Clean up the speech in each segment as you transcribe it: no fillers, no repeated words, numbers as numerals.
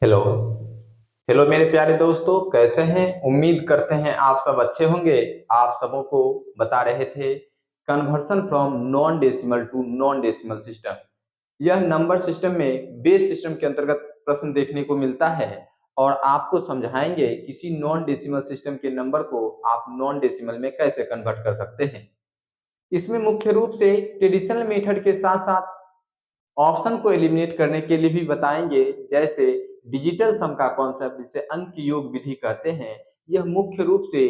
Hello. Hello मेरे प्यारे दोस्तों, कैसे हैं? उम्मीद करते हैं आप सब अच्छे होंगे। आप सबों को बता रहे थे conversion from non decimal to non decimal system. यह नंबर सिस्टम में बेस सिस्टम के अंतर्गत प्रश्न देखने को मिलता है और आपको समझाएंगे किसी नॉन डेसिमल सिस्टम के नंबर को आप नॉन डेसिमल में कैसे कन्वर्ट कर सकते हैं। इसमें मुख्य रूप से ट्रेडिशनल मेथड के साथ साथ ऑप्शन को एलिमिनेट करने के लिए भी बताएंगे, जैसे डिजिटल सम का कॉन्सेप्ट जिसे अंक योग विधि कहते हैं। यह मुख्य रूप से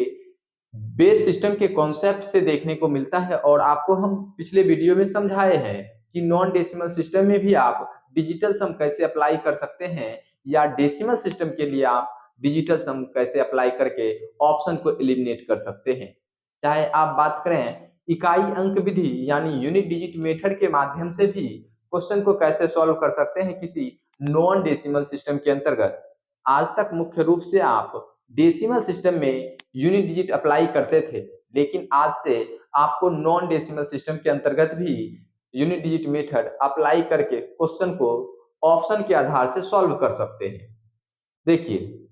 बेस सिस्टम के कॉन्सेप्ट से देखने को मिलता है और आपको हम पिछले वीडियो में समझाए हैं कि नॉन डेसिमल सिस्टम में भी आप डिजिटल सम कैसे अप्लाई कर सकते हैं या डेसिमल सिस्टम के लिए आप डिजिटल सम कैसे अप्लाई करके ऑप्शन को एलिमिनेट कर सकते हैं। चाहे आप बात करें इकाई अंक विधि यानी यूनिट डिजिट मेथड के माध्यम से भी क्वेश्चन को कैसे सॉल्व कर सकते हैं किसी नॉन डेसिमल सिस्टम के अंतर्गत। आज तक मुख्य रूप से आप डेसिमल सिस्टम में यूनिट डिजिट अप्लाई करते थे, लेकिन आज से आपको नॉन डेसिमल सिस्टम के अंतर्गत भी यूनिट डिजिट मेथड अप्लाई करके क्वेश्चन को ऑप्शन के आधार से सॉल्व कर सकते हैं। देखिए,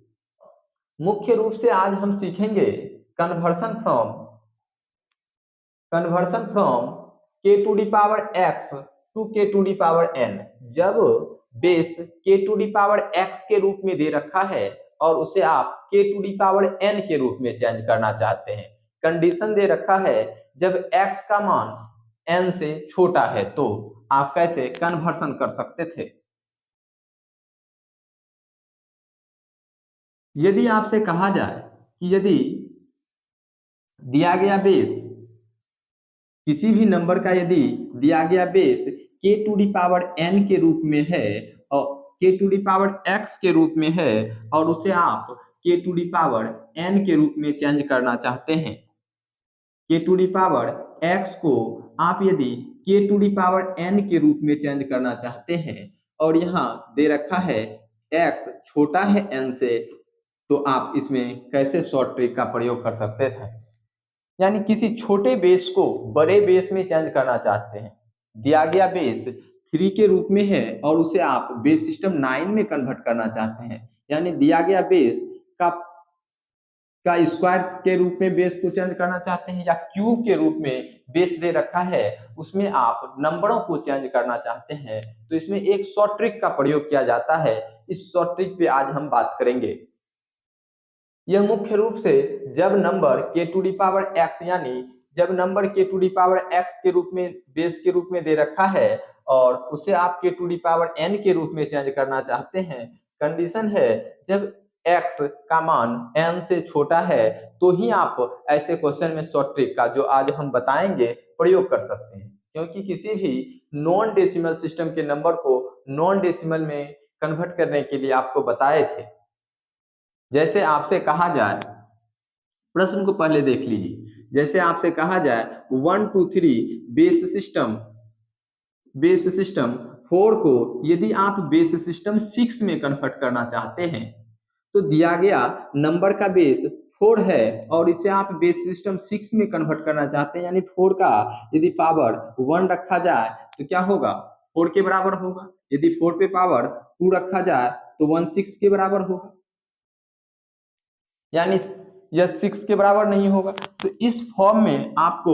मुख्य रूप से आज हम सीखेंगे conversion from conversion from K to the power X to K to the power N. जब base K to the power X के रूप में दे रखा है और उसे आप के टू डी पावर एन के रूप में चेंज करना चाहते हैं, कंडीशन दे रखा है जब एक्स का मान एन से छोटा है, तो आप कैसे कन्वर्सन कर सकते थे। यदि आपसे कहा जाए कि यदि दिया गया बेस किसी भी नंबर का यदि दिया गया base K to the power N के रूप में है और के टू डी पावर एक्स के रूप में है और उसे आप के टू डी पावर एन के रूप में चेंज करना चाहते हैं, के टू डी पावर एक्स को आप यदि के टू डी पावर एन के रूप में चेंज करना चाहते हैं और यहाँ दे रखा है एक्स छोटा है एन से, तो आप इसमें कैसे शॉर्ट ट्रिक का प्रयोग कर सकते थे। यानी किसी छोटे बेस को बड़े बेस में चेंज करना चाहते हैं। दिया गया बेस 3 के रूप में है और उसे आप बेस सिस्टम 9 में कन्वर्ट करना चाहते हैं। यानी दिया गया बेस का स्क्वायर के रूप में बेस को चेंज करना चाहते हैं या क्यूब के रूप में बेस दे रखा है उसमें आप नंबरों को चेंज करना चाहते हैं, तो इसमें एक शॉर्ट ट्रिक का प्रयोग किया जाता है। इस शॉर्ट ट्रिक पे आज हम बात करेंगे। यह मुख्य रूप से जब नंबर के टू डी पावर एक्स यानी जब नंबर के टू डी पावर एक्स के रूप में बेस के रूप में दे रखा है और उसे आप के टू डी पावर एन के रूप में चेंज करना चाहते हैं, कंडीशन है जब एक्स का मान एन से छोटा है, तो ही आप ऐसे क्वेश्चन में शॉर्ट ट्रिक का जो आज हम बताएंगे प्रयोग कर सकते हैं। क्योंकि किसी भी नॉन डेसिमल सिस्टम के नंबर को नॉन डेसिमल में कन्वर्ट करने के लिए आपको बताए थे। जैसे आपसे कहा जाए, प्रश्न को पहले देख लीजिए। जैसे आपसे कहा जाए 1 2 3 बेस सिस्टम 4 को यदि आप बेस सिस्टम 6 में कन्वर्ट करना चाहते हैं, तो दिया गया नंबर का बेस 4 है और इसे आप बेस सिस्टम 6 में कन्वर्ट करना चाहते हैं, यानी 4 का यदि पावर 1 रखा जाए तो क्या होगा, 4 के बराबर होगा। यदि 4 पे पावर 2 रखा जाए तो 1 6 के बराबर होगा, यानी यह 6 के बराबर नहीं होगा। तो इस फॉर्म में आपको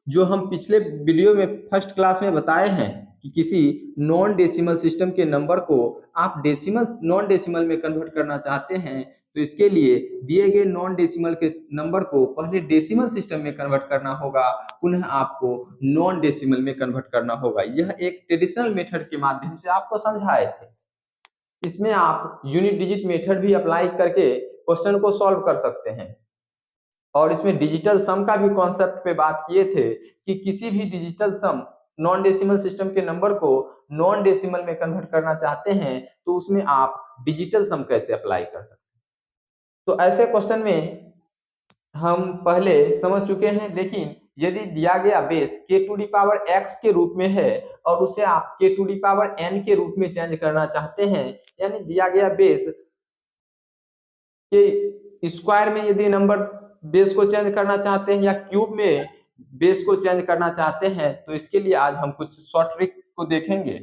जो हम पिछले वीडियो में फर्स्ट क्लास में बताए हैं कि किसी नॉन डेसिमल सिस्टम के नंबर को आप डेसिमल नॉन डेसिमल में कन्वर्ट करना चाहते हैं, तो इसके लिए दिए गए नॉन डेसिमल के नंबर को पहले डेसिमल सिस्टम में कन्वर्ट करना होगा, पुनः आपको नॉन डेसिमल में कन्वर्ट करना होगा। यह एक ट्रेडिशनल मेथड के माध्यम से आपको समझाए थे। इसमें आप यूनिट डिजिट मेथड भी अप्लाई करके क्वेश्चन को सॉल्व कर सकते हैं और इसमें डिजिटल सम का भी कॉन्सेप्ट पे बात किए थे कि किसी भी digital some non decimal system के नंबर को नॉन डेसिमल में कन्वर्ट करना चाहते हैं, तो उसमें आप डिजिटल सम कैसे अप्लाई कर सकते हैं। तो ऐसे क्वेश्चन में हम पहले समझ चुके हैं, लेकिन यदि दिया गया base K to the power X के रूप में है और उसे आप के टू डी पावर एन के रूप में चेंज करना चाहते हैं, यानी दिया गया बेस के स्क्वायर में यदि नंबर बेस को चेंज करना चाहते हैं या क्यूब में बेस को चेंज करना चाहते हैं, तो इसके लिए आज हम कुछ शॉर्ट ट्रिक को देखेंगे।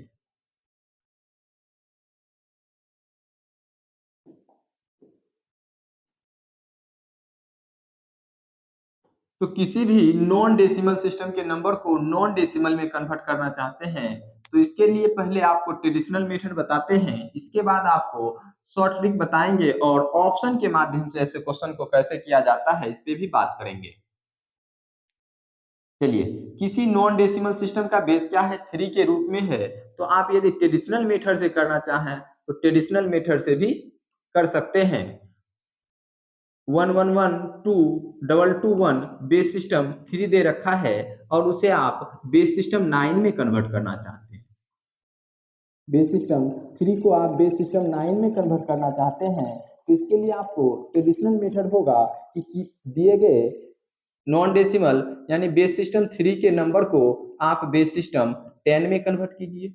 तो किसी भी नॉन डेसिमल सिस्टम के नंबर को नॉन डेसिमल में कन्वर्ट करना चाहते हैं तो इसके लिए पहले आपको ट्रेडिशनल मेथड बताते हैं, इसके बाद आपको शॉर्ट ट्रिक बताएंगे और ऑप्शन के माध्यम से ऐसे क्वेश्चन को कैसे किया जाता है इस पे भी बात करेंगे। चलिए, किसी नॉन डेसिमल सिस्टम का बेस क्या है, 3 के रूप में है। तो आप यदि ट्रेडिशनल मेथड से करना चाहें तो ट्रेडिशनल मेथड से भी कर सकते हैं। 11122221 बेस सिस्टम 3 दे रखा है और उसे आप बेस सिस्टम 9 में कन्वर्ट करना चाहते हैं। बेस सिस्टम 3 को आप बेस सिस्टम 9 में कन्वर्ट करना चाहते हैं तो इसके लिए आपको ट्रेडिशनल मेथड होगा कि दिए गए नॉन डेसिमल यानी बेस सिस्टम 3 के नंबर को आप बेस सिस्टम 10 में कन्वर्ट कीजिए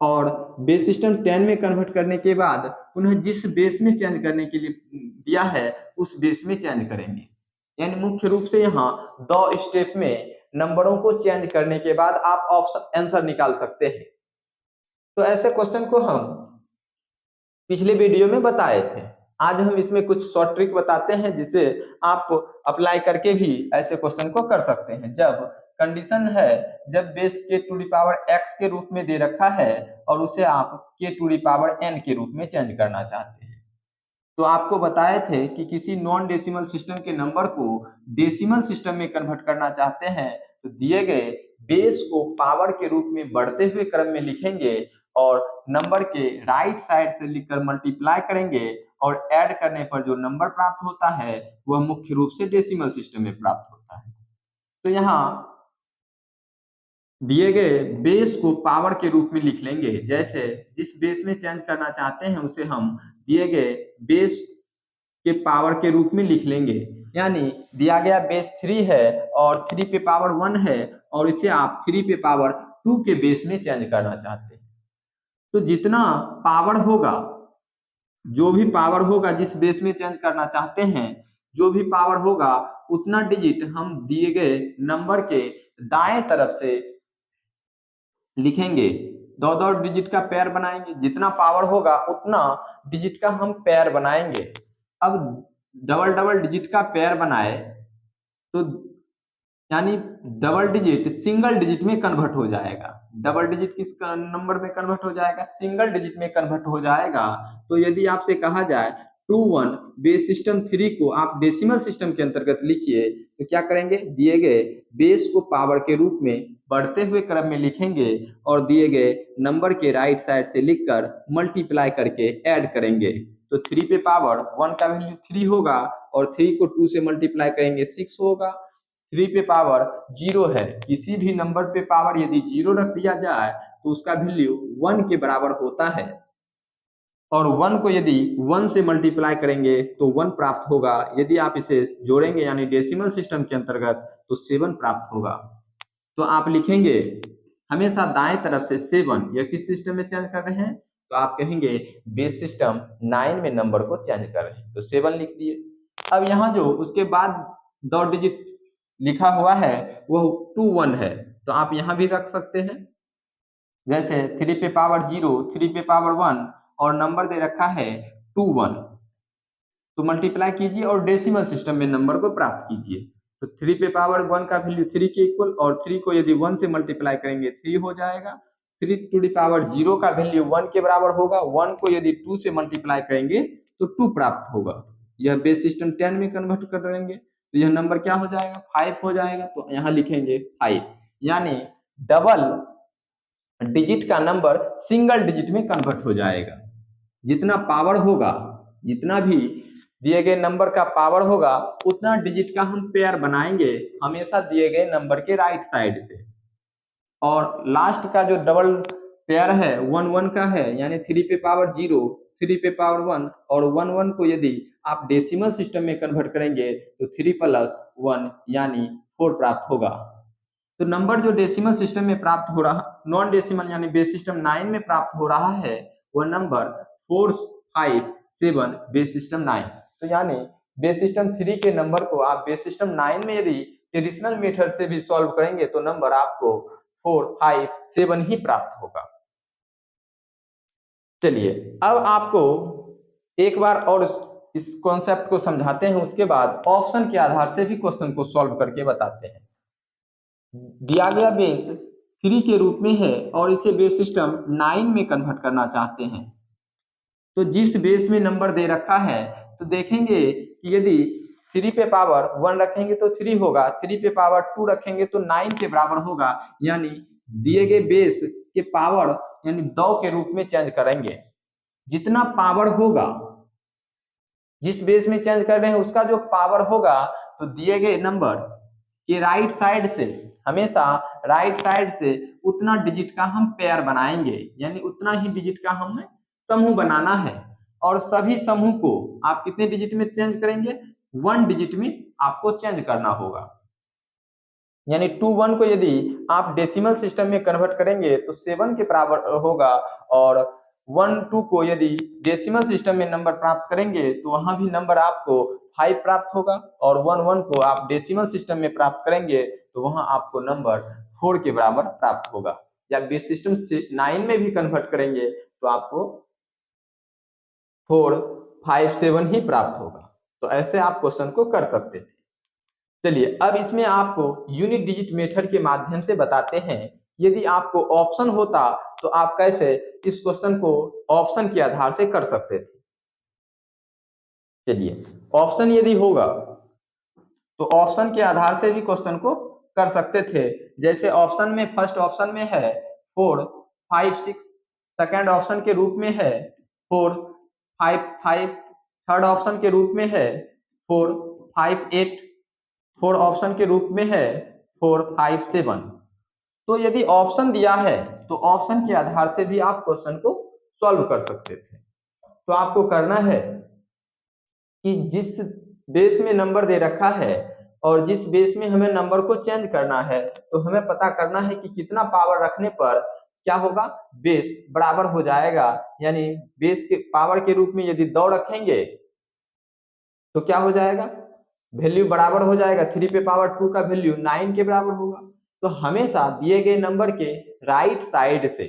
और बेस सिस्टम 10 में कन्वर्ट करने के बाद उन्हें जिस बेस में चेंज करने के लिए दिया है उस बेस में चेंज करेंगे। यानी मुख्य रूप से यहाँ 2 स्टेप में नंबरों को चेंज करने के बाद आप ऑप्शन आंसर निकाल सकते हैं। तो ऐसे क्वेश्चन को हम पिछले वीडियो में बताए थे। आज हम इसमें कुछ शॉर्ट ट्रिक बताते हैं जिसे आप अप्लाई करके भी ऐसे क्वेश्चन को कर सकते हैं। जब कंडीशन है जब base K to the power X के रूप में दे रखा है और उसे आप के टू दी पावर एन के रूप में चेंज करना चाहते हैं तो आपको बताए थे कि किसी नॉन डेसिमल सिस्टम के नंबर को डेसिमल सिस्टम में कन्वर्ट करना चाहते हैं तो दिए गए बेस को पावर के रूप में बढ़ते हुए क्रम में लिखेंगे और नंबर के राइट साइड से लिखकर मल्टीप्लाई करेंगे और ऐड करने पर जो नंबर प्राप्त होता है वह मुख्य रूप से डेसिमल सिस्टम में प्राप्त होता है। तो यहाँ दिए गए बेस को पावर के रूप में लिख लेंगे। जैसे जिस बेस में चेंज करना चाहते हैं उसे हम दिए गए बेस के पावर के रूप में लिख लेंगे। यानी दिया गया बेस 3 है और 3 पे पावर 1 है और इसे आप 3 पे पावर 2 के बेस में चेंज करना चाहते हैं। तो जितना पावर होगा, जो भी पावर होगा जिस बेस में चेंज करना चाहते हैं, जो भी पावर होगा उतना डिजिट हम दिए गए नंबर के दाएं तरफ से लिखेंगे। 2 डिजिट का पेयर बनाएंगे, जितना पावर होगा उतना डिजिट का हम पेयर बनाएंगे। अब डबल डिजिट का पेयर बनाए तो यानी डबल डिजिट सिंगल डिजिट में कन्वर्ट हो जाएगा। डबल डिजिट किस नंबर में कन्वर्ट हो जाएगा, सिंगल डिजिट में कन्वर्ट हो जाएगा। तो यदि आपसे कहा जाए 21 बेस सिस्टम 3 को आप डेसिमल सिस्टम के अंतर्गत लिखिए तो क्या करेंगे, दिए गए बेस को पावर के रूप में बढ़ते हुए क्रम में लिखेंगे और दिए गए नंबर के राइट साइड से लिखकर मल्टीप्लाई करके ऐड करेंगे। तो 3 पे पावर 1 का वैल्यू 3 होगा और 3 को 2 से मल्टीप्लाई करेंगे 6 होगा। 3 पे पावर 0 है, किसी भी नंबर पे पावर यदि 0 रख दिया जाए तो उसका वैल्यू 1 के बराबर होता है और 1 को यदि 1 से मल्टीप्लाई करेंगे तो 1 प्राप्त होगा। यदि आप इसे जोड़ेंगे यानी डेसिमल सिस्टम के अंतर्गत तो 7 प्राप्त होगा। तो आप लिखेंगे हमेशा दाएं तरफ से 7। यह किस सिस्टम में चेंज कर रहे हैं तो आप कहेंगे बेस सिस्टम 9 में नंबर को चेंज कर रहे हैं तो 7 लिख दिए। अब यहाँ जो उसके बाद 2 डिजिट लिखा हुआ है वह 21 है तो आप यहाँ भी रख सकते हैं। जैसे 3 पे पावर 0, 3 पे पावर 1 और नंबर दे रखा है 21 तो मल्टीप्लाई कीजिए और डेसिमल सिस्टम में नंबर को प्राप्त कीजिए। तो 3 पे पावर 1 का वैल्यू 3 के इक्वल और 3 को यदि 1 से मल्टीप्लाई करेंगे 3 हो जाएगा। 3 टू दी पावर 0 का वैल्यू 1 के बराबर होगा। 1 को यदि 2 से मल्टीप्लाई करेंगे तो 2 प्राप्त होगा। यह बेस सिस्टम 10 में कन्वर्ट कर देंगे तो यह नंबर क्या हो जाएगा, 5 हो जाएगा। तो यहाँ लिखेंगे 5 यानी डबल डिजिट का नंबर सिंगल डिजिट में कन्वर्ट हो जाएगा। जितना पावर होगा, जितना भी दिए गए नंबर का पावर होगा उतना डिजिट का हम पेयर बनाएंगे हमेशा दिए गए नंबर के राइट साइड से। और लास्ट का जो डबल पेयर है 1 1 का है यानी 3 पे पावर 0, 3 पे पावर 1 और 1 1 को यदि आप डेसिमल सिस्टम में कन्वर्ट करेंगे तो 3 प्लस 1 यानी 4 प्राप्त होगा। तो नंबर जो डेसिमल सिस्टम में प्राप्त हो रहा, नॉन डेसिमल यानी बेस सिस्टम 9 में प्राप्त हो रहा है वह नंबर 457 बेस सिस्टम 9। तो यानी बेस सिस्टम 3 के नंबर को आप बेस सिस्टम 9 में यदि ट्रेडिशनल मेथड से भी सॉल्व करेंगे तो नंबर आपको 457 ही प्राप्त होगा। चलिए अब आपको एक बार और इस कॉन्सेप्ट को समझाते हैं, उसके बाद ऑप्शन के आधार से भी क्वेश्चन को सॉल्व करके बताते हैं। दिया गया बेस 3 के रूप में है और इसे बेस सिस्टम 9 में कन्वर्ट करना चाहते हैं। तो जिस बेस में नंबर दे रखा है तो देखेंगे कि यदि 3 पे पावर 1 रखेंगे तो 3 होगा, 3 पे पावर 2 रखेंगे तो 9 के बराबर होगा, यानी दिए गए बेस के पावर यानी 2 के रूप में चेंज करेंगे। जितना पावर होगा, जिस बेस में चेंज कर रहे हैं उसका जो पावर होगा, तो दिए गए नंबर के राइट साइड से, हमेशा राइट साइड से उतना डिजिट का हम पेयर बनाएंगे, यानी उतना ही डिजिट का हमें समूह बनाना है। और सभी समूह को आप कितने डिजिट में चेंज करेंगे? 1 डिजिट में आपको चेंज करना होगा। यानी 2 1 को यदि आप डेसिमल सिस्टम में कन्वर्ट करेंगे तो 7 के बराबर होगा, और 1 2 को यदि डेसिमल सिस्टम में नंबर प्राप्त करेंगे तो वहां भी नंबर आपको 5 प्राप्त होगा, और 1 1 को आप डेसिमल सिस्टम में प्राप्त करेंगे तो वहां आपको नंबर 4 के बराबर प्राप्त होगा। या बेस सिस्टम से 9 में भी कन्वर्ट करेंगे तो आपको 4 5 7 ही प्राप्त होगा। तो ऐसे आप क्वेश्चन को कर सकते थे। चलिए अब इसमें आपको यूनिट डिजिट मेथड के माध्यम से बताते हैं। यदि आपको ऑप्शन होता तो आप कैसे इस क्वेश्चन को ऑप्शन के आधार से कर सकते थे। चलिए ऑप्शन यदि होगा तो ऑप्शन के आधार से भी क्वेश्चन को कर सकते थे। जैसे ऑप्शन में फर्स्ट ऑप्शन में है 4 5 6, सेकंड ऑप्शन के रूप में है 4 5 5, थर्ड ऑप्शन के रूप में है 4 5 8, फोर ऑप्शन के रूप में है 4 5 7। तो यदि ऑप्शन दिया है तो ऑप्शन के आधार से भी आप क्वेश्चन को सॉल्व कर सकते थे। तो आपको करना है कि जिस बेस में नंबर दे रखा है और जिस बेस में हमें नंबर को चेंज करना है, तो हमें पता करना है कि कितना पावर रखने पर क्या होगा, बेस बराबर हो जाएगा। यानी बेस के पावर के रूप में यदि 2 रखेंगे तो क्या हो जाएगा, वैल्यू बराबर हो जाएगा, 3 पे पावर 2 का वैल्यू 9 के बराबर होगा। तो हमेशा दिए गए नंबर के राइट साइड से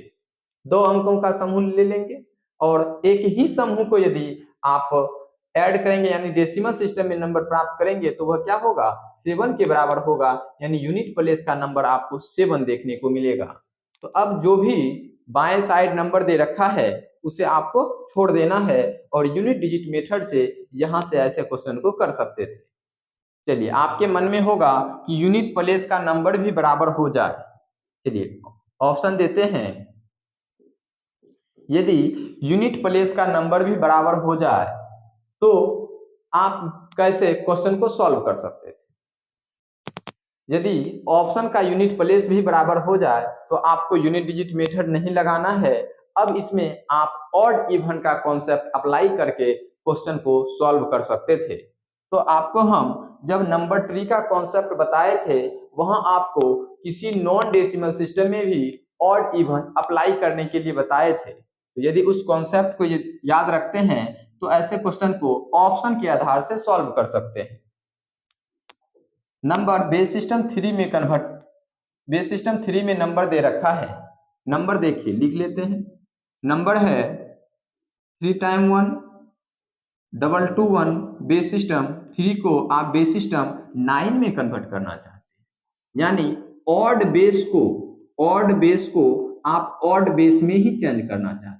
2 अंकों का समूह ले लेंगे, और एक ही समूह को यदि आप ऐड करेंगे यानी डेसिमल सिस्टम में नंबर प्राप्त करेंगे तो वह क्या होगा, 7 के बराबर होगा। यानी यूनिट प्लेस का नंबर आपको 7 देखने को मिलेगा। तो अब जो भी बाएं साइड नंबर दे रखा है उसे आपको छोड़ देना है, और यूनिट डिजिट मेथड से यहां से ऐसे क्वेश्चन को कर सकते थे। चलिए आपके मन में होगा कि यूनिट प्लेस का नंबर भी बराबर हो जाए। चलिए ऑप्शन देते हैं, यदि यूनिट प्लेस का नंबर भी बराबर हो जाए तो आप कैसे क्वेश्चन को सॉल्व कर सकते थे। यदि ऑप्शन का यूनिट प्लेस भी बराबर हो जाए तो आपको यूनिट डिजिट मेथड नहीं लगाना है। अब इसमें आप ऑड इवन का कॉन्सेप्ट अप्लाई करके क्वेश्चन को सॉल्व कर सकते थे। तो आपको हम जब नंबर ट्री का कॉन्सेप्ट बताए थे वहां आपको किसी नॉन डेसिमल सिस्टम में भी ऑड इवन अप्लाई करने के लिए बताए थे। तो यदि उस कॉन्सेप्ट को याद रखते हैं तो ऐसे क्वेश्चन को ऑप्शन के आधार से सॉल्व कर सकते हैं। नंबर बेस सिस्टम 3 में कन्वर्ट, बेस सिस्टम 3 में नंबर दे रखा है। नंबर देखिए लिख लेते हैं, नंबर है 3 टाइम 1 डबल 2 1। बेस सिस्टम 3 को आप बेस सिस्टम 9 में कन्वर्ट करना चाहते हैं, यानी ऑड बेस को, ऑड बेस को आप ऑड बेस में ही चेंज करना चाहते हैं।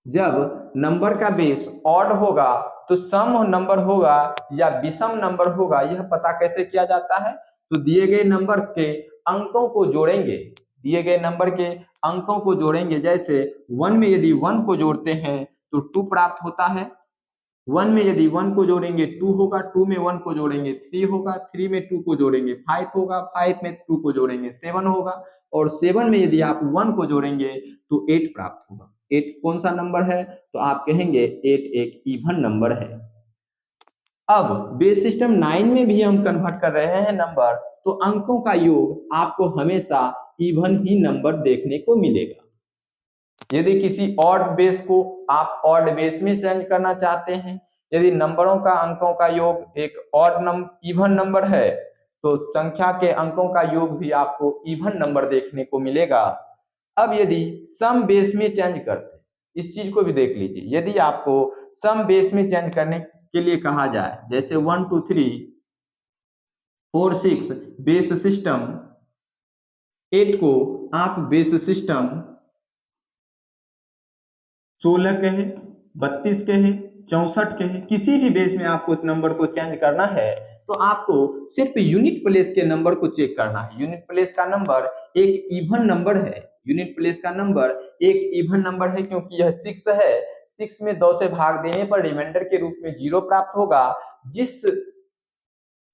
जब नंबर का बेस ऑड होगा तो सम नंबर होगा या विषम नंबर होगा, यह पता कैसे किया जाता है, तो दिए गए नंबर के अंकों को जोड़ेंगे, दिए गए नंबर के अंकों को जोड़ेंगे। जैसे 1 में यदि 1 को जोड़ते हैं तो 2 प्राप्त होता है, 1 में यदि 1 को जोड़ेंगे 2 होगा, 2 में 1 को जोड़ेंगे 3 होगा, 3 में 2 को जोड़ेंगे 5 होगा, 5 में 2 को जोड़ेंगे 7 होगा, और 7 में यदि आप 1 को जोड़ेंगे तो 8 प्राप्त होगा। 8 कौन सा नंबर है, तो आप कहेंगे 8 एक इवन नंबर है। अब बेस सिस्टम 9 में भी हम कन्वर्ट कर रहे हैं नंबर, तो अंकों का योग आपको हमेशा इवन ही नंबर देखने को मिलेगा। यदि किसी ऑड बेस को आप ऑड बेस में चेंज करना चाहते हैं, यदि नंबरों का अंकों का योग एक ऑड इवन नंबर है तो संख्या के अंकों का योग भी आपको इवन नंबर देखने को मिलेगा। अब यदि सम बेस में चेंज करते हैं, इस चीज को भी देख लीजिए, यदि आपको सम बेस में चेंज करने के लिए कहा जाए, जैसे 1 2 3 4 6 बेस सिस्टम, 8 को आप बेस सिस्टम 16 कहे, 32 कहे, 64 कहे, किसी भी बेस में आपको इस नंबर को चेंज करना है तो आपको सिर्फ यूनिट प्लेस के नंबर को चेक करना है। यूनिट प्लेस का नंबर एक इवन नंबर है, यूनिट प्लेस का नंबर एक इवन नंबर है, क्योंकि यह 6 है। 6 में 2 से भाग देने पर रिमाइंडर के रूप में 0 प्राप्त होगा। जिस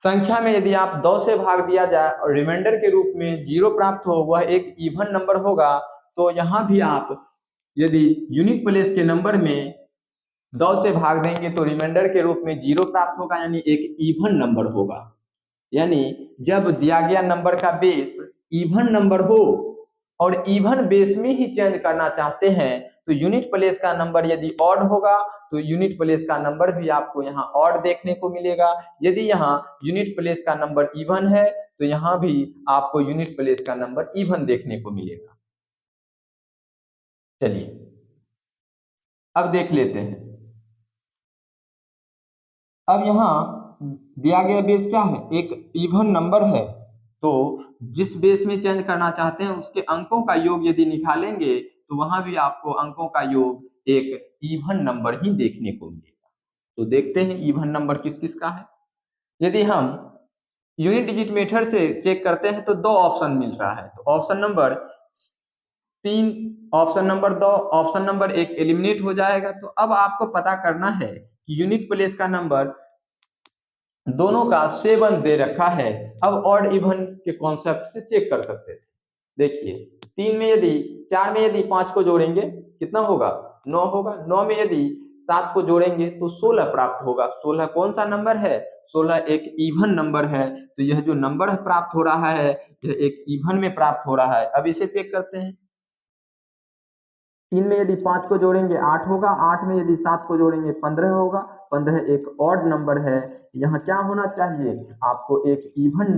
संख्या में यदि आप 2 से भाग दिया जाए और रिमाइंडर के रूप में 0 प्राप्त हो, वह एक इवन नंबर होगा। तो यहाँ भी आप यदि यूनिट प्लेस के नंबर में 2 से भाग देंगे तो रिमाइंडर के रूप में 0 प्राप्त होगा, यानी एक इवन नंबर होगा। यानी जब दिया गया नंबर का बेस इवन नंबर हो और इवन बेस में ही चेंज करना चाहते हैं तो यूनिट प्लेस का नंबर यदि ऑड होगा तो यूनिट प्लेस का नंबर भी आपको यहाँ ऑड देखने को मिलेगा। यदि यहाँ यूनिट प्लेस का नंबर इवन है तो यहाँ भी आपको यूनिट प्लेस का नंबर इवन देखने को मिलेगा। चलिए अब देख लेते हैं। अब यहाँ दिया गया बेस क्या है, एक इवन नंबर है, तो जिस बेस में चेंज करना चाहते हैं उसके अंकों का योग यदि निकालेंगे तो वहां भी आपको अंकों का योग एक इवन नंबर ही देखने को मिलेगा। तो देखते हैं इवन नंबर किस किस का है। यदि हम यूनिट डिजिट मेथड से चेक करते हैं तो 2 ऑप्शन मिल रहा है, तो option number 3, option number 2, option number 1 eliminate हो जाएगा। तो अब आपको पता करना है कि यूनिट प्लेस का नंबर दोनों का 7 दे रखा है। अब ऑड इवन के कॉन्सेप्ट से चेक कर सकते थे। देखिए 3 में यदि 4 में यदि 5 को जोड़ेंगे कितना होगा, 9 होगा। 9 में यदि 7 को जोड़ेंगे तो 16 प्राप्त होगा। 16 कौन सा नंबर है, 16 एक इवन नंबर है। तो यह जो नंबर प्राप्त हो रहा है यह एक इवन में प्राप्त हो रहा है। अब इसे चेक करते हैं। 3 में यदि 5 को जोड़ेंगे 8 होगा, 8 में यदि 7 को जोड़ेंगे 15 होगा। 15 एक ऑड नंबर है। यहाँ क्या होना चाहिए, आपको एक इवन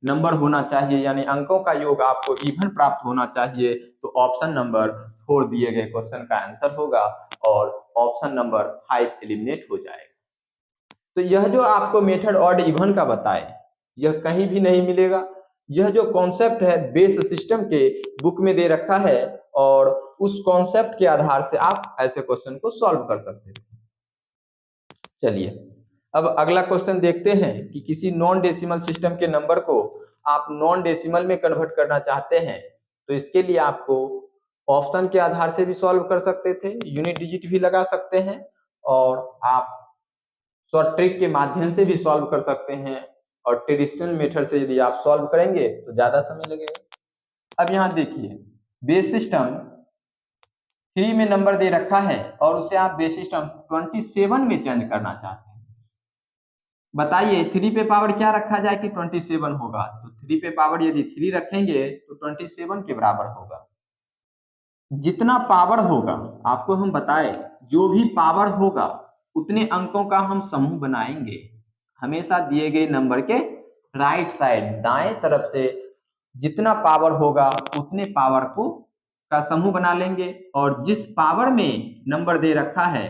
नंबर होना चाहिए, यानी अंकों का योग आपको इवन प्राप्त होना चाहिए। तो ऑप्शन नंबर 4 दिए गए क्वेश्चन का आंसर होगा और ऑप्शन नंबर 5 एलिमिनेट हो जाएगा। तो यह जो आपको मेथड ऑड इवन का बताए यह कहीं भी नहीं मिलेगा। यह जो कॉन्सेप्ट है बेस सिस्टम के बुक में दे रखा है और उस कॉन्सेप्ट के आधार से आप ऐसे क्वेश्चन को सॉल्व कर सकते हैं। चलिए अब अगला क्वेश्चन देखते हैं कि किसी नॉन डेसिमल सिस्टम के नंबर को आप नॉन डेसिमल में कन्वर्ट करना चाहते हैं तो इसके लिए आपको ऑप्शन के आधार से भी सॉल्व कर सकते थे, यूनिट डिजिट भी लगा सकते हैं और आप शॉर्ट ट्रिक के माध्यम से भी सॉल्व कर सकते हैं। और ट्रेडिशनल मेथड से यदि आप सॉल्व करेंगे तो ज्यादा समय लगेगा। अब यहाँ देखिए बेस सिस्टम 3 में नंबर दे रखा है और उसे आप बेस सिस्टम 27 में चेंज करना चाहते हैं। बताइए 3 पे पावर क्या रखा जाए कि 27 होगा, तो 3 पे पावर यदि 3 रखेंगे तो 27 के बराबर होगा। जितना पावर होगा आपको हम बताए, जो भी पावर होगा उतने अंकों का हम समूह बनाएंगे। हमेशा दिए गए नंबर के राइट साइड दाएं तरफ से जितना पावर होगा उतने पावर को का समूह बना लेंगे और जिस पावर में नंबर दे रखा है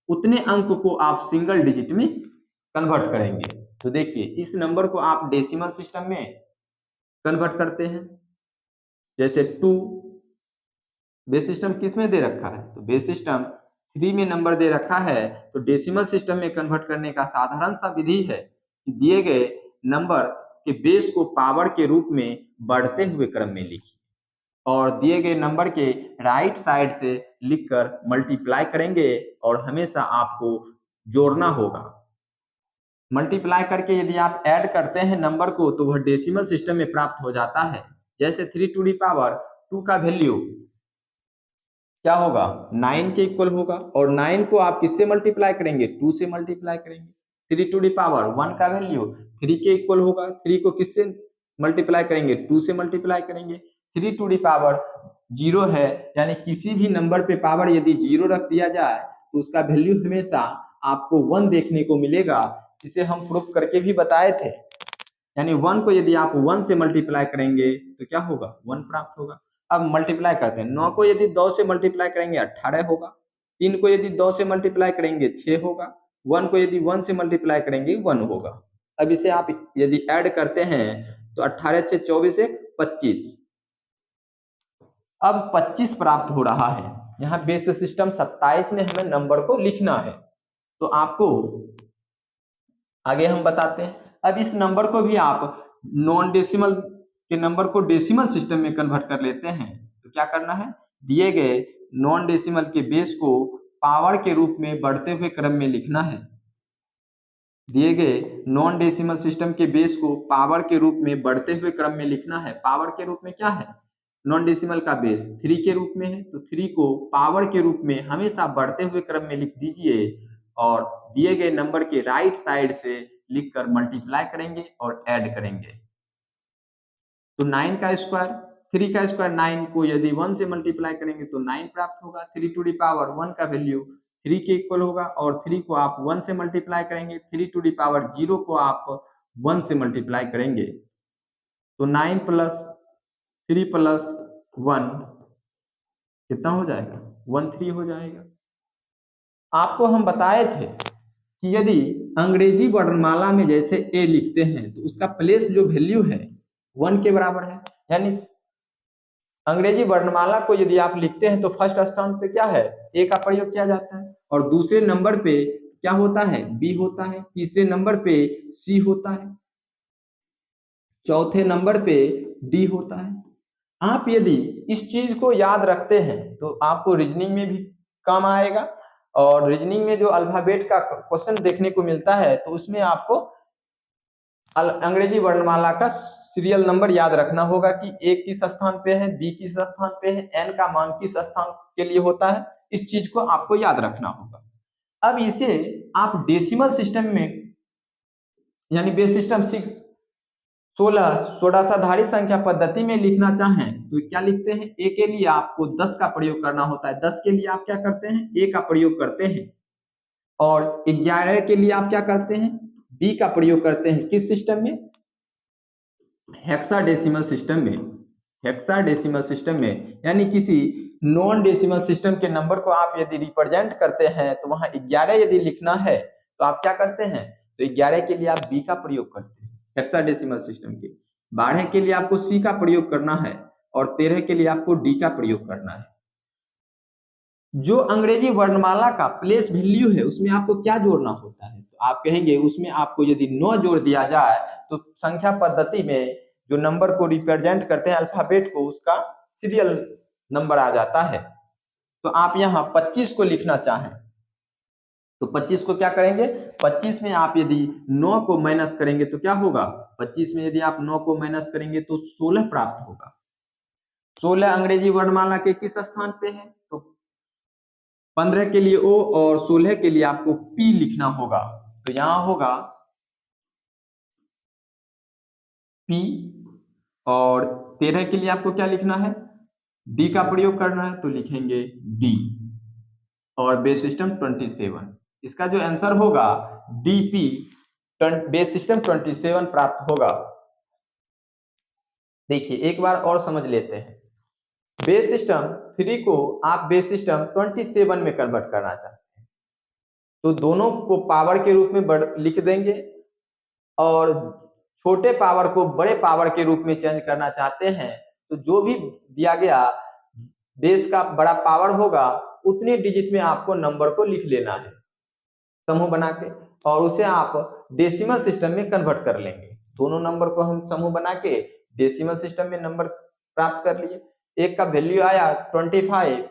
उतने अंक को आप सिंगल डिजिट में कन्वर्ट करेंगे। तो देखिए इस नंबर को आप डेसिमल सिस्टम में कन्वर्ट करते हैं, जैसे 2 बेस सिस्टम किस में दे रखा है, तो बेस सिस्टम 3 में नंबर दे रखा है। तो डेसिमल सिस्टम में कन्वर्ट करने का साधारण सा विधि है कि दिए गए नंबर के बेस को पावर के रूप में बढ़ते हुए क्रम में लिखिए और दिए गए नंबर के राइट साइड से लिखकर मल्टीप्लाई करेंगे और हमेशा आपको जोड़ना होगा। मल्टीप्लाई करके यदि आप ऐड करते हैं नंबर को तो वह डेसिमल सिस्टम में प्राप्त हो जाता है। जैसे 3 टू दी पावर 2 का वैल्यू क्या होगा, 9 के इक्वल होगा और 9 को आप किससे मल्टीप्लाई करेंगे, 2 से मल्टीप्लाई करेंगे। 3 टू दी पावर 1 का वैल्यू 3 के इक्वल होगा, 3 को किससे मल्टीप्लाई करेंगे, 2 से मल्टीप्लाई करेंगे। 3 टू दी पावर 0 है, यानी किसी भी नंबर पे पावर यदि 0 रख दिया जाए तो उसका वैल्यू हमेशा आपको 1 देखने को मिलेगा। इसे हम प्रूफ करके भी बताए थे, यानी 1 को यदि आप 1 से मल्टीप्लाई करेंगे तो क्या होगा, 1 प्राप्त होगा। अब मल्टीप्लाई करते हैं, 9 को यदि 2 से मल्टीप्लाई करेंगे 18 होगा, 3 को यदि 2 से मल्टीप्लाई करेंगे 6 होगा, 1 को यदि 1 से मल्टीप्लाई करेंगे 1 होगा। अब इसे आप यदि ऐड करते हैं तो 18 से 24 एक 25। अब 25 प्राप्त हो रहा है। यहाँ बेस सिस्टम 27 में हमें नंबर को लिखना है, तो आपको आगे हम बताते हैं। अब इस नंबर को भी आप नॉन डेसिमल के नंबर को डेसिमल सिस्टम में कन्वर्ट कर लेते हैं। तो क्या करना है, दिए गए नॉन डेसिमल के बेस को पावर के रूप में बढ़ते हुए क्रम में लिखना है। दिए गए नॉन डेसिमल सिस्टम के बेस को पावर के रूप में बढ़ते हुए क्रम में लिखना है। पावर के रूप में क्या है, नॉन डेसिमल का बेस 3 के रूप में है, तो 3 को पावर के रूप में हमेशा बढ़ते हुए क्रम में लिख दीजिए और दिए गए नंबर के राइट साइड से लिखकर मल्टीप्लाई करेंगे और ऐड करेंगे। तो 9 का स्क्वायर, 3 का स्क्वायर 9 को यदि 1 से मल्टीप्लाई करेंगे तो 9 प्राप्त होगा। 3 टू दी पावर 1 का वैल्यू 3 के इक्वल होगा और 3 को आप 1 से मल्टीप्लाई करेंगे, 3 टू दी पावर 0 को आप 1 से मल्टीप्लाई करेंगे तो 9 प्लस 3 प्लस 1 कितना हो जाएगा, 13 हो जाएगा। आपको हम बताए थे कि यदि अंग्रेजी वर्णमाला में जैसे ए लिखते हैं तो उसका प्लेस जो वैल्यू है 1 के बराबर है। यानी अंग्रेजी वर्णमाला को यदि आप लिखते हैं तो फर्स्ट स्थान पे क्या है, ए का प्रयोग किया जाता है और दूसरे नंबर पे क्या होता है, बी होता है, तीसरे नंबर पे सी होता है, चौथे नंबर पे डी होता है। आप यदि इस चीज को याद रखते हैं तो आपको रीजनिंग में भी काम आएगा और रीजनिंग में जो अल्फाबेट का क्वेश्चन देखने को मिलता है तो उसमें आपको अंग्रेजी वर्णमाला का सीरियल नंबर याद रखना होगा कि ए किस स्थान पे है, बी किस स्थान पे है, एन का मान किस स्थान के लिए होता है। इस चीज को आपको याद रखना होगा। अब इसे आप डेसिमल सिस्टम में यानी बेस सिस्टम 16 षोडशाधारी संख्या पद्धति में लिखना चाहें तो क्या लिखते हैं, ए के लिए आपको 10 का प्रयोग करना होता है। 10 के लिए आप क्या करते हैं, ए का प्रयोग करते हैं और 11 के लिए आप क्या करते हैं, बी का प्रयोग करते हैं। किस सिस्टम में, हेक्साडेसिमल सिस्टम में। हेक्साडेसिमल सिस्टम में यानी किसी नॉन डेसिमल सिस्टम के नंबर को आप यदि रिप्रेजेंट करते हैं तो वहां 11 यदि लिखना है तो आप क्या करते हैं, तो 11 के लिए आप बी का प्रयोग करते हैं हेक्साडेसिमल सिस्टम के। 12 के लिए आपको सी का प्रयोग करना है और 13 के लिए आपको डी का प्रयोग करना है। जो अंग्रेजी वर्णमाला का प्लेस वैल्यू है उसमें आपको क्या जोड़ना होता है, तो आप कहेंगे उसमें आपको यदि 9 जोड़ दिया जाए तो संख्या पद्धति में जो नंबर को रिप्रेजेंट करते हैं अल्फाबेट को उसका सीरियल नंबर आ जाता है। तो आप यहाँ 25 को लिखना चाहें तो 25 को क्या करेंगे, 25 में आप यदि 9 को माइनस करेंगे तो क्या होगा, 25 में यदि आप 9 को माइनस करेंगे तो 16 प्राप्त होगा। 16 अंग्रेजी वर्णमाला के किस स्थान पे है, तो 15 के लिए ओ और 16 के लिए आपको पी लिखना होगा। तो यहां होगा पी और 13 के लिए आपको क्या लिखना है, डी का प्रयोग करना है तो लिखेंगे डी और बेस सिस्टम 27। इसका जो आंसर होगा डीपी बेस सिस्टम 27 प्राप्त होगा। देखिए एक बार और समझ लेते हैं, बेस सिस्टम 3 को आप बेस सिस्टम 27 में कन्वर्ट करना चाहते हैं तो दोनों को पावर के रूप में लिख देंगे और छोटे पावर को बड़े पावर के रूप में चेंज करना चाहते हैं तो जो भी दिया गया बेस का बड़ा पावर होगा उतने डिजिट में आपको नंबर को लिख लेना है समूह बना के और उसे आप डेसिमल सिस्टम में कन्वर्ट कर लेंगे। दोनों नंबर को हम समूह बना के डेसिमल सिस्टम में नंबर प्राप्त कर लिए। एक का वैल्यू आया 25,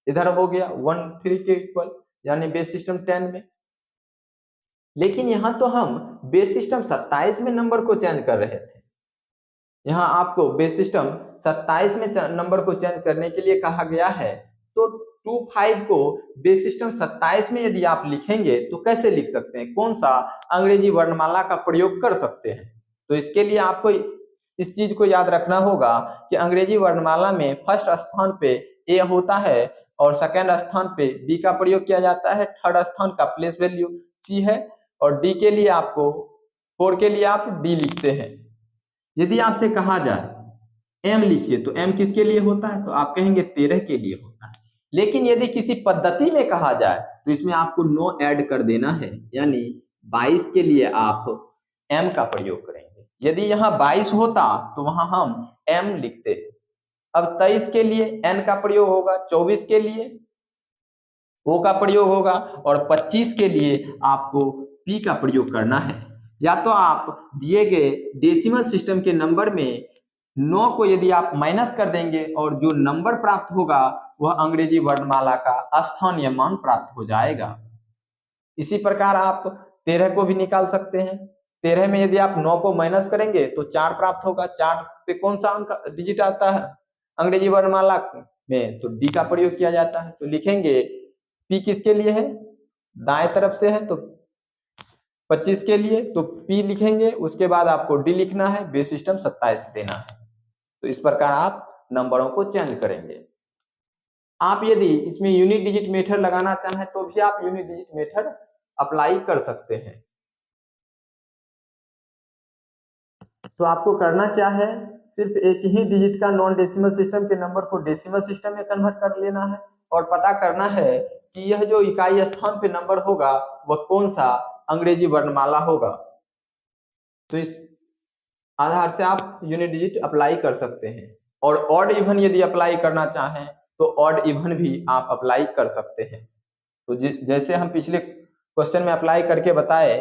इधर हो गया 13 के इक्वल यानी बेस सिस्टम 10 में। लेकिन यहां तो हम बेस सिस्टम 27 में नंबर को चेंज कर रहे थे। यहाँ आपको बेस सिस्टम 27 में नंबर को चेंज करने के लिए कहा गया है तो 25 को बेस सिस्टम 27 में यदि आप लिखेंगे तो कैसे लिख सकते हैं, कौन सा अंग्रेजी वर्णमाला का प्रयोग कर सकते हैं। तो इसके लिए आपको इस चीज को याद रखना होगा कि अंग्रेजी वर्णमाला में फर्स्ट स्थान पे ए होता है और सेकंड स्थान पे बी का प्रयोग किया जाता है, थर्ड स्थान का प्लेस वैल्यू सी है और डी के लिए आपको 4 के लिए आप डी लिखते हैं। यदि आपसे कहा जाए एम लिखिए तो एम किसके लिए होता है, तो आप कहेंगे 13 के लिए होता है। लेकिन यदि किसी पद्धति में कहा जाए तो इसमें आपको नो ऐड कर देना है, यानी 22 के लिए आप m का प्रयोग करेंगे। यदि यहाँ 22 होता तो वहां हम m लिखते। अब 23 के लिए n का प्रयोग होगा, 24 के लिए o का प्रयोग होगा और 25 के लिए आपको p का प्रयोग करना है। या तो आप दिए गए डेसिमल सिस्टम के नंबर में 9 को यदि आप माइनस कर देंगे और जो नंबर प्राप्त होगा वह अंग्रेजी वर्णमाला का स्थानीय मान प्राप्त हो जाएगा। इसी प्रकार आप 13 को भी निकाल सकते हैं। 13 में यदि आप 9 को माइनस करेंगे तो 4 प्राप्त होगा। 4 पे कौन सा अंक डिजिट आता है अंग्रेजी वर्णमाला में, तो डी का प्रयोग किया जाता है। तो लिखेंगे पी किसके लिए है, दाएं तरफ से है, तो 25 के लिए तो पी लिखेंगे, उसके बाद आपको डी लिखना है, बेस सिस्टम 27 देना है। तो इस प्रकार आप नंबरों को चेंज करेंगे। आप यदि इसमें यूनिट डिजिट मेथड लगाना चाहें तो भी आप यूनिट डिजिट मेथड अप्लाई कर सकते हैं। तो आपको करना क्या है, सिर्फ एक ही डिजिट का नॉन डेसिमल सिस्टम के नंबर को डेसिमल सिस्टम में कन्वर्ट कर लेना है और पता करना है कि यह जो इकाई स्थान पे नंबर होगा वह कौन सा अंग्रेजी वर्णमाला होगा। तो इस आधार से आप यूनिट डिजिट अप्लाई कर सकते हैं। और ऑड इवन यदि अप्लाई करना चाहें तो ऑड इवन भी आप अप्लाई कर सकते हैं। तो जैसे हम पिछले क्वेश्चन में अप्लाई करके बताए,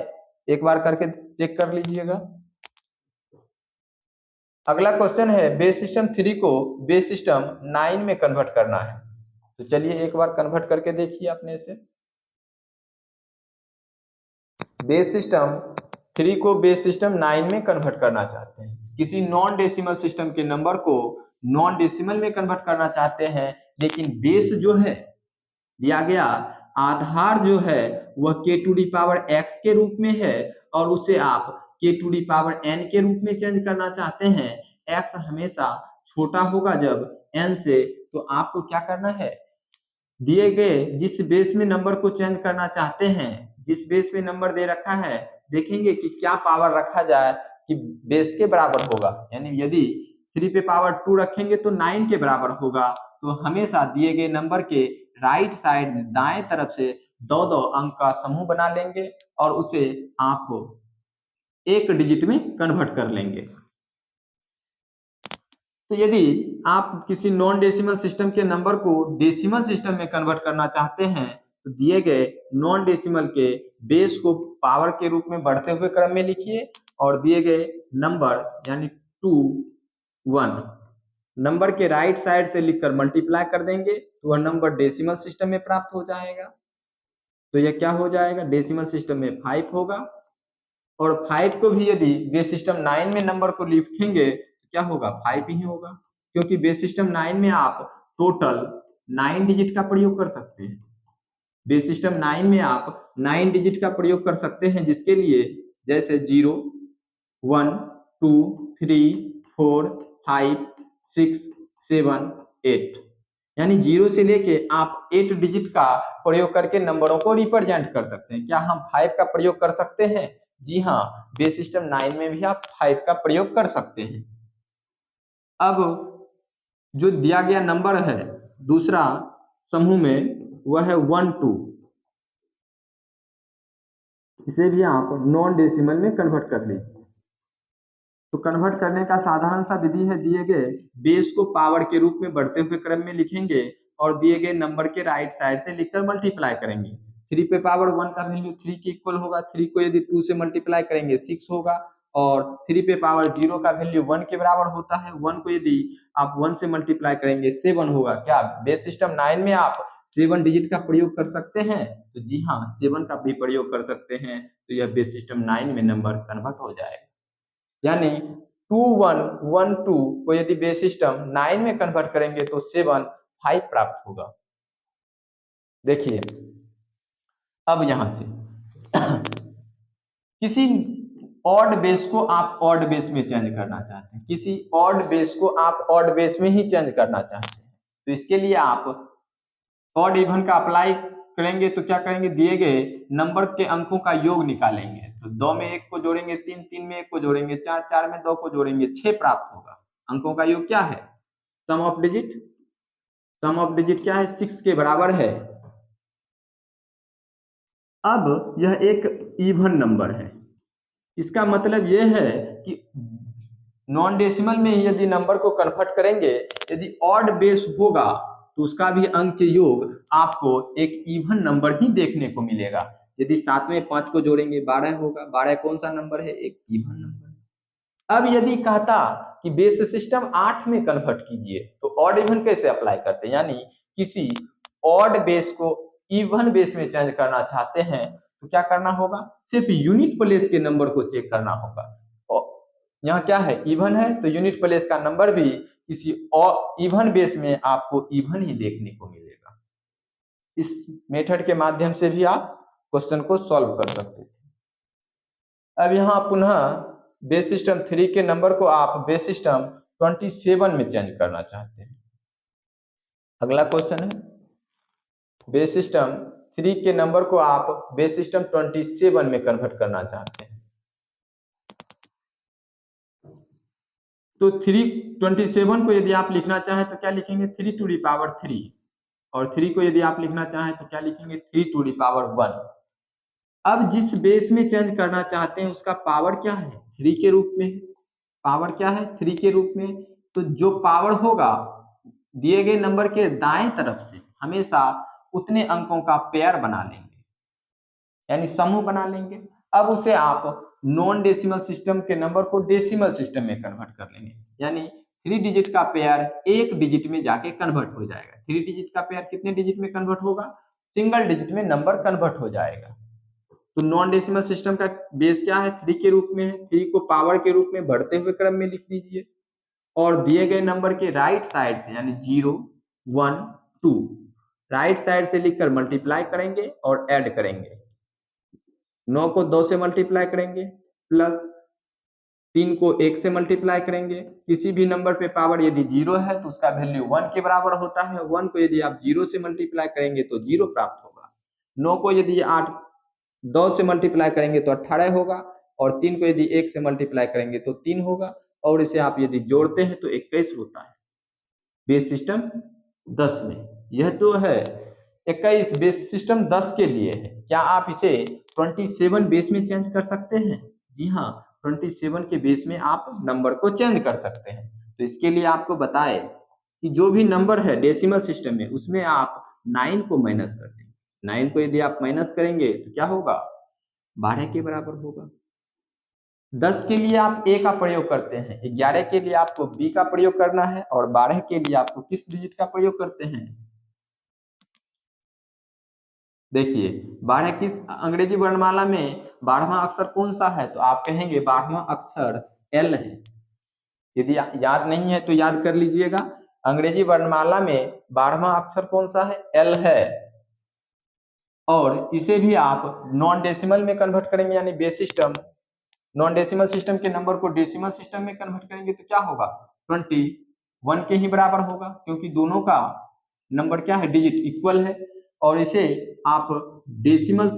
एक बार करके चेक कर लीजिएगा। अगला क्वेश्चन है बेस सिस्टम 3 को बेस सिस्टम 9 में कन्वर्ट करना है। तो चलिए एक बार कन्वर्ट करके देखिए अपने से। बेस सिस्टम 3 को बेस सिस्टम 9 में कन्वर्ट करना चाहते हैं। किसी नॉन डेसिमल सिस्टम के नंबर को नॉन डेसिमल में कन्वर्ट करना चाहते हैं, लेकिन बेस जो है दिया गया आधार जो है वह k to the power x के रूप में है और उसे आप k to the power n के रूप में चेंज करना चाहते हैं। x हमेशा छोटा होगा जब n से, तो आपको क्या करना है, दिए गए जिस बेस में नंबर को चेंज करना चाहते हैं, जिस बेस में नंबर दे रखा है, देखेंगे कि क्या पावर रखा जाए कि बेस के बराबर होगा। यानी यदि 3 पे पावर 2 रखेंगे तो 9 के बराबर होगा। तो हमेशा दिए गए नंबर के राइट साइड दाएं तरफ से दो दो अंक का समूह बना लेंगे और उसे आप एक डिजिट में कन्वर्ट कर लेंगे। तो यदि आप किसी नॉन डेसिमल सिस्टम के नंबर को डेसिमल सिस्टम में कन्वर्ट करना चाहते हैं तो दिए गए नॉन डेसिमल के बेस को पावर के रूप में बढ़ते हुए क्रम में लिखिए और दिए गए नंबर यानी 2 1 नंबर के राइट साइड से लिखकर मल्टीप्लाई कर देंगे तो वह नंबर डेसिमल सिस्टम में प्राप्त हो जाएगा। तो यह क्या हो जाएगा, डेसिमल सिस्टम में 5 होगा। और 5 को भी यदि बेस सिस्टम 9 में नंबर को लिखेंगे तो क्या होगा, 5 ही होगा, क्योंकि बेस सिस्टम 9 में आप टोटल 9 डिजिट का प्रयोग कर सकते हैं। बेस सिस्टम 9 में आप 9 डिजिट का प्रयोग कर सकते हैं, जिसके लिए जैसे 0 1 2 3 4 5 6 7 8, यानी 0 से लेके आप 8 डिजिट का प्रयोग करके नंबरों को रिप्रेजेंट कर सकते हैं। क्या हम 5 का प्रयोग कर सकते हैं? जी हाँ, बेस सिस्टम 9 में भी आप 5 का प्रयोग कर सकते हैं। अब जो दिया गया नंबर है दूसरा समूह में वह है 1 2, इसे भी आप नॉन डेसिमल में कन्वर्ट कर लीजिए। तो कन्वर्ट करने का साधारण सा विधि है, दिए गए बेस को पावर के रूप में बढ़ते हुए क्रम में लिखेंगे और दिए गए नंबर के राइट साइड से लिखकर मल्टीप्लाई करेंगे। 3 पे पावर 1 का वैल्यू 3 के इक्वल होगा, 3 को यदि 2 से मल्टीप्लाई करेंगे 6 होगा और 3 पे पावर 0 का वैल्यू 1 के बराबर होता है, 1 को यदि आप 1 से मल्टीप्लाई करेंगे 7 होगा। क्या बेस सिस्टम 9 में आप 7 डिजिट का प्रयोग कर सकते हैं? तो जी हाँ, 7 का भी प्रयोग कर सकते हैं। तो यह बेस सिस्टम 9 में नंबर कन्वर्ट हो जाएगा। यानी 2 1 1 2 को यदि बेस सिस्टम 9 में कन्वर्ट करेंगे तो 7 5 प्राप्त होगा। देखिए अब यहां से किसी ऑड बेस को आप ऑड बेस में चेंज करना चाहते हैं, किसी ऑड बेस को आप ऑड बेस में ही चेंज करना चाहते हैं, तो इसके लिए आप ऑड इवन का अप्लाई करेंगे। तो क्या करेंगे, दिए गए नंबर के अंकों का योग निकालेंगे। तो 2 में 1 को जोड़ेंगे 3, 3 में 1 को जोड़ेंगे 4, 4 में 2 को जोड़ेंगे 6 प्राप्त होगा। अंकों का योग क्या है, sum of digit, sum of digit क्या है, 6 के बराबर है। अब यह एक इवन नंबर है, इसका मतलब यह है कि नॉन डेसिमल में ही यदि नंबर को कन्वर्ट करेंगे, यदि ऑड बेस होगा तो उसका भी अंक के योग आपको एक इवन नंबर ही देखने को मिलेगा। यदि 7 में 5 को जोड़ेंगे 12 होगा। 12 कौन सा नंबर है, एक इवन नंबर। अब यदि कहता कि बेस सिस्टम 8 में कन्वर्ट कीजिए तो ऑड इवन कैसे अप्लाई करते हैं, यानी किसी ऑड बेस को इवन बेस में चेंज करना चाहते हैं तो क्या करना होगा, सिर्फ यूनिट प्लेस के नंबर को चेक करना होगा। और यहाँ क्या है, इवन है, तो यूनिट प्लेस का नंबर भी किसी और इवन बेस में आपको इवन ही देखने को मिलेगा। इस मेथड के माध्यम से भी आप क्वेश्चन को सॉल्व कर सकते थे। अब यहाँ पुनः बेस सिस्टम 3 के नंबर को आप बेस सिस्टम 27 में चेंज करना चाहते हैं। अगला क्वेश्चन है, बेस सिस्टम 3 के नंबर को आप बेस सिस्टम 27 में कन्वर्ट करना चाहते हैं। तो 327 को यदि आप लिखना चाहें तो क्या लिखेंगे, 3 टू दी पावर 3, और 3 को यदि आप लिखना चाहें तो क्या लिखेंगे, 3 टू दी पावर 1। अब जिस बेस में चेंज करना चाहते हैं उसका पावर क्या है, 3 के रूप में। पावर क्या है, 3 के रूप में। तो जो पावर होगा दिए गए नंबर के दाएं तरफ से हमेशा उतने अंकों का पेयर बना लेंगे, यानी समूह बना लेंगे। अब उसे आप नॉन डेसिमल सिस्टम के नंबर को डेसिमल सिस्टम में कन्वर्ट कर लेंगे, यानी 3 डिजिट का पेयर एक डिजिट में जाके कन्वर्ट हो जाएगा। 3 डिजिट का पेयर कितने डिजिट में कन्वर्ट होगा, सिंगल डिजिट में नंबर कन्वर्ट हो जाएगा। तो नॉन डेसिमल सिस्टम का बेस क्या है, 3 के रूप में है। 3 को पावर के रूप में बढ़ते हुए क्रम में लिख दीजिए, और दिए गए नंबर के राइट साइड से यानी 0 1 2 राइट साइड से लिखकर मल्टीप्लाई करेंगे और ऐड करेंगे। 9 को 2 से मल्टीप्लाई करेंगे, प्लस 3 को 1 से मल्टीप्लाई करेंगे। किसी भी नंबर पे पावर यदि 0 है तो उसका वैल्यू 1 के बराबर होता है। 1 को यदि आप 0 से मल्टीप्लाई करेंगे तो 0 प्राप्त होगा। 9 को यदि 2 से मल्टीप्लाई करेंगे तो 18 होगा, और 3 को यदि 1 से मल्टीप्लाई करेंगे तो 3 होगा, और इसे आप यदि जोड़ते हैं तो 21 होता है। बेस सिस्टम 10 में यह तो है 21, बेस सिस्टम 10 के लिए है। क्या आप इसे 27 बेस में चेंज कर सकते हैं? जी हाँ, 27 के बेस में आप नंबर को चेंज कर सकते हैं। तो इसके लिए आपको बताए कि जो भी नंबर है डेसिमल सिस्टम में उसमें आप 9 को माइनस कर दें। 9 को यदि आप माइनस करेंगे तो क्या होगा, 12 के बराबर होगा। 10 के लिए आप ए का प्रयोग करते हैं, 11 के लिए आपको बी का प्रयोग करना है, और 12 के लिए आपको किस डिजिट का प्रयोग करते हैं? देखिए 12 किस अंग्रेजी वर्णमाला में 12वां अक्षर कौन सा है, तो आप कहेंगे 12वां अक्षर एल है। यदि याद नहीं है तो याद कर लीजिएगा, अंग्रेजी वर्णमाला में 12वां अक्षर कौन सा है, एल है। और इसे भी आप नॉन डेसिमल में कन्वर्ट करेंगे, यानी base system non decimal system के नंबर को डेसिमल सिस्टम में कन्वर्ट करेंगे तो क्या होगा, 21 के ही बराबर होगा, क्योंकि दोनों का नंबर क्या है, डिजिट इक्वल है। और इसे आप डेसिमल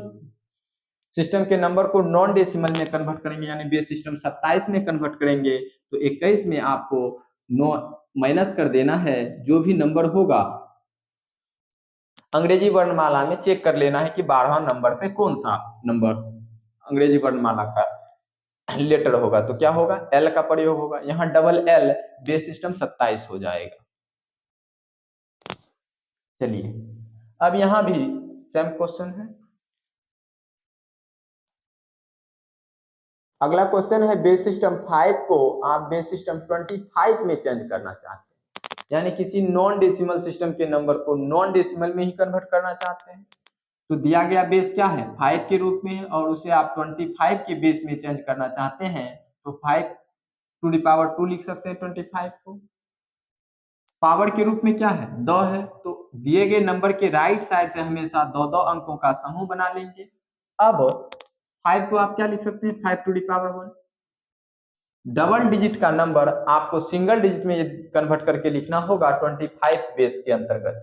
सिस्टम के नंबर को नॉन डेसिमल में कन्वर्ट करेंगे, यानी बेस सिस्टम 27 में कन्वर्ट करेंगे तो 21 में आपको नो माइनस कर देना है। जो भी नंबर होगा अंग्रेजी वर्णमाला में चेक कर लेना है कि 12वां नंबर पे कौन सा नंबर अंग्रेजी वर्णमाला का लेटर होगा, तो क्या होगा, एल का प्रयोग होगा। यहाँ डबल एल, बेस सिस्टम 27 हो जाएगा। चलिए अब यहाँ भी सेम क्वेश्चन है। अगला क्वेश्चन है, बेस सिस्टम 5 को आप बेस सिस्टम 25 में चेंज करना चाहते हैं, यानी किसी नॉन डेसिमल सिस्टम के नंबर को नॉन डेसिमल में ही कन्वर्ट करना चाहते हैं। तो दिया गया बेस क्या है, 5 के रूप में, और उसे आप 25 के बेस में चेंज करना चाहते हैं तो 5 टू दी पावर 2 लिख सकते हैं 25 को। पावर के रूप में क्या है, 2 है, तो दिए गए नंबर के राइट साइड से हमेशा 2 अंकों का समूह बना लेंगे। अब 5 को आप क्या लिख सकते हैं, 5 to the power 1। Double digit का नंबर आपको सिंगल डिजिट में कन्वर्ट करके लिखना होगा 25 बेस के अंतर्गत।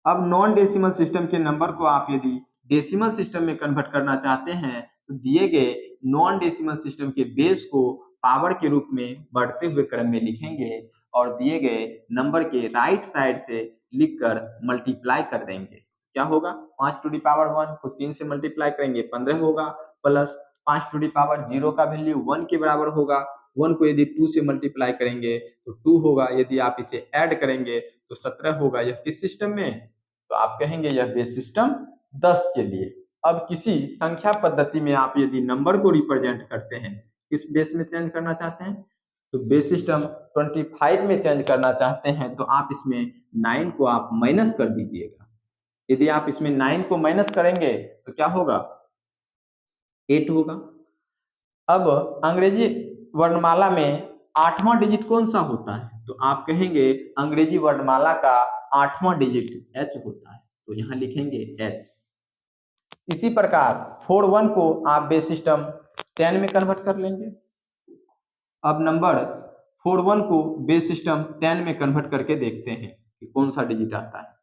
अब नॉन डेसिमल सिस्टम के नंबर को आप यदि डेसिमल सिस्टम में कन्वर्ट करना चाहते हैं तो दिए गए नॉन डेसिमल सिस्टम के बेस को पावर के रूप में बढ़ते हुए क्रम में लिखेंगे, और दिए गए नंबर के राइट साइड से लिखकर मल्टीप्लाई कर देंगे। क्या होगा, 5 टू दी पावर 1 को 3 से मल्टीप्लाई करेंगे 15 होगा, प्लस 5 टू दी पावर 0 का वैल्यू 1 के बराबर होगा, 1 को यदि 2 से मल्टीप्लाई करेंगे तो 2 होगा, यदि आप इसे ऐड करेंगे तो 17 होगा। यह किस सिस्टम में, तो आप कहेंगे यह बेस सिस्टम 10 के लिए। अब किसी संख्या पद्धति में आप यदि नंबर को रिप्रेजेंट करते हैं, किस बेस में चेंज करना चाहते हैं, तो बेस सिस्टम 25 में चेंज करना चाहते हैं तो आप इसमें 9 को आप माइनस कर दीजिएगा। यदि आप इसमें 9 को माइनस करेंगे तो क्या होगा, 8 होगा। अब अंग्रेजी वर्णमाला में 8वां डिजिट कौन सा होता है, तो आप कहेंगे अंग्रेजी वर्णमाला का 8वां डिजिट एच होता है, तो यहाँ लिखेंगे एच। इसी प्रकार 41 को आप बेस सिस्टम 10 में कन्वर्ट कर लेंगे। अब नंबर 41 को बेस सिस्टम 10 में कन्वर्ट करके देखते हैं कि कौन सा डिजिट आता है।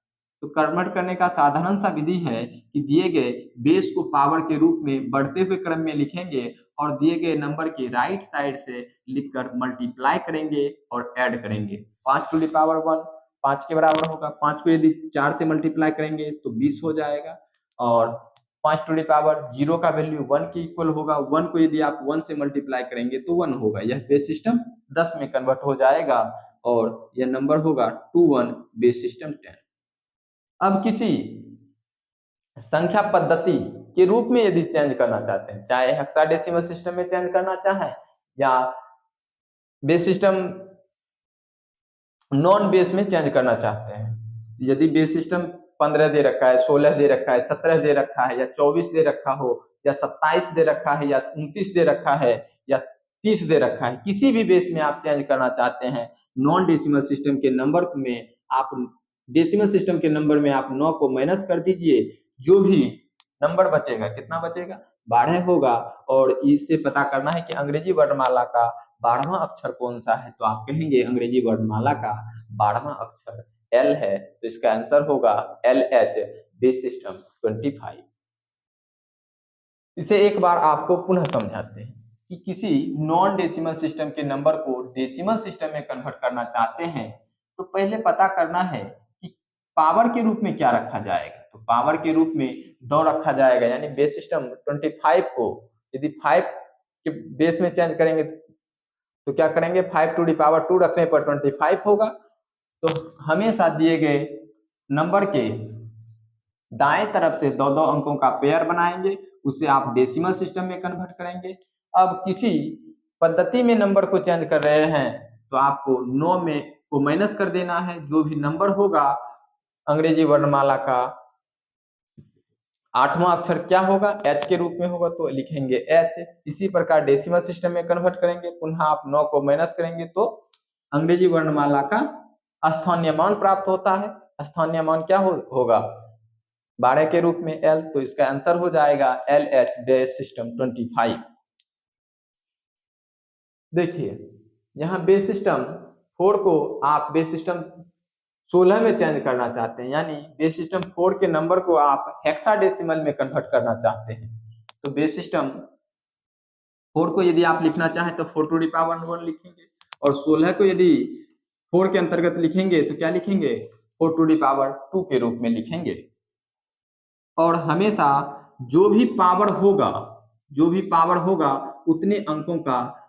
तो कन्वर्ट करने का साधारण सा विधि है कि दिए गए बेस को पावर के रूप में बढ़ते हुए क्रम में लिखेंगे और दिए गए नंबर के राइट साइड से लिखकर मल्टीप्लाई करेंगे और ऐड करेंगे। 5 टू दी पावर 1 5 के बराबर होगा, 5 को यदि 4 से मल्टीप्लाई करेंगे तो 20 हो जाएगा, और 5 टू दी पावर 0 का वैल्यू 1 के इक्वल होगा, 1 को यदि आप 1 से मल्टीप्लाई करेंगे तो 1 होगा। यह बेस सिस्टम 10 में कन्वर्ट हो जाएगा और यह नंबर होगा 21 बेस सिस्टम 10। अब किसी संख्या पद्धति के रूप में यदि चेंज करना चाहते हैं, चाहे हेक्साडेसिमल सिस्टम में चेंज करना चाहें या बेस सिस्टम नॉन बेस में चेंज करना चाहते हैं, यदि बेस सिस्टम 15 दे रखा है, 16 दे रखा है, 17 दे रखा है या 24 दे रखा हो या 27 दे रखा है या 29 दे रखा है या 30 दे रखा है, किसी भी बेस में आप चेंज करना चाहते हैं, नॉन डेसिमल सिस्टम के नंबर में आप डेसिमल सिस्टम के नंबर में आप 9 को माइनस कर दीजिए, जो भी नंबर बचेगा, कितना बचेगा, 12 होगा। और इससे पता करना है कि अंग्रेजी वर्णमाला का 12वां अक्षर कौन सा है, तो आप कहेंगे अंग्रेजी वर्णमाला का 12वां अक्षर एल है, तो इसका आंसर होगा LH बेस सिस्टम 25। इसे एक बार आपको पुनः समझाते हैं कि किसी नॉन डेसिमल सिस्टम के नंबर को डेसिमल सिस्टम में कन्वर्ट करना चाहते हैं तो पहले पता करना है कि पावर के रूप में क्या रखा जाएगा। तो पावर के रूप में 2 रखा जाएगा, यानी बेस सिस्टम 25 को यदि 5 के बेस में चेंज करेंगे तो क्या करेंगे, 5 टू दी पावर 2 रखने पर 25 होगा। तो हमेशा दिए गए नंबर के दाएं तरफ से 2-2 अंकों का पेयर बनाएंगे, उसे आप डेसिमल सिस्टम में कन्वर्ट करेंगे। अब किसी पद्धति में नंबर को चेंज कर रहे हैं तो आपको 9 में को माइनस कर देना है, जो भी नंबर होगा अंग्रेजी वर्णमाला का 8वां अक्षर क्या होगा, H के रूप में होगा, तो लिखेंगे H। इसी प्रकार डेसिमल सिस्टम में कन्वर्ट करेंगे, पुनः आप 9 को माइनस करेंगे तो अंग्रेजी वर्णमाला का स्थानीय मान प्राप्त होता है। स्थानीय मान क्या होगा, 12 के रूप में L, तो इसका आंसर हो जाएगा LH बेस सिस्टम 25। देखिए यहाँ बेस सिस्टम 4 को आप बेस सिस्टम 16 में चेंज करना चाहते हैं, यानी बेस सिस्टम 4 के नंबर को आप हेक्साडेसिमल में कन्वर्ट करना चाहते हैं। तो बेस सिस्टम 4 को यदि आप लिखना चाहें तो 4 टू दी पावर 1 लिखेंगे, और 16 को यदि 4 के अंतर्गत लिखेंगे तो क्या लिखेंगे, 4 टू दी पावर 2 के रूप में लिखेंगे। और हमेशा जो भी पावर होगा उतने अंकों का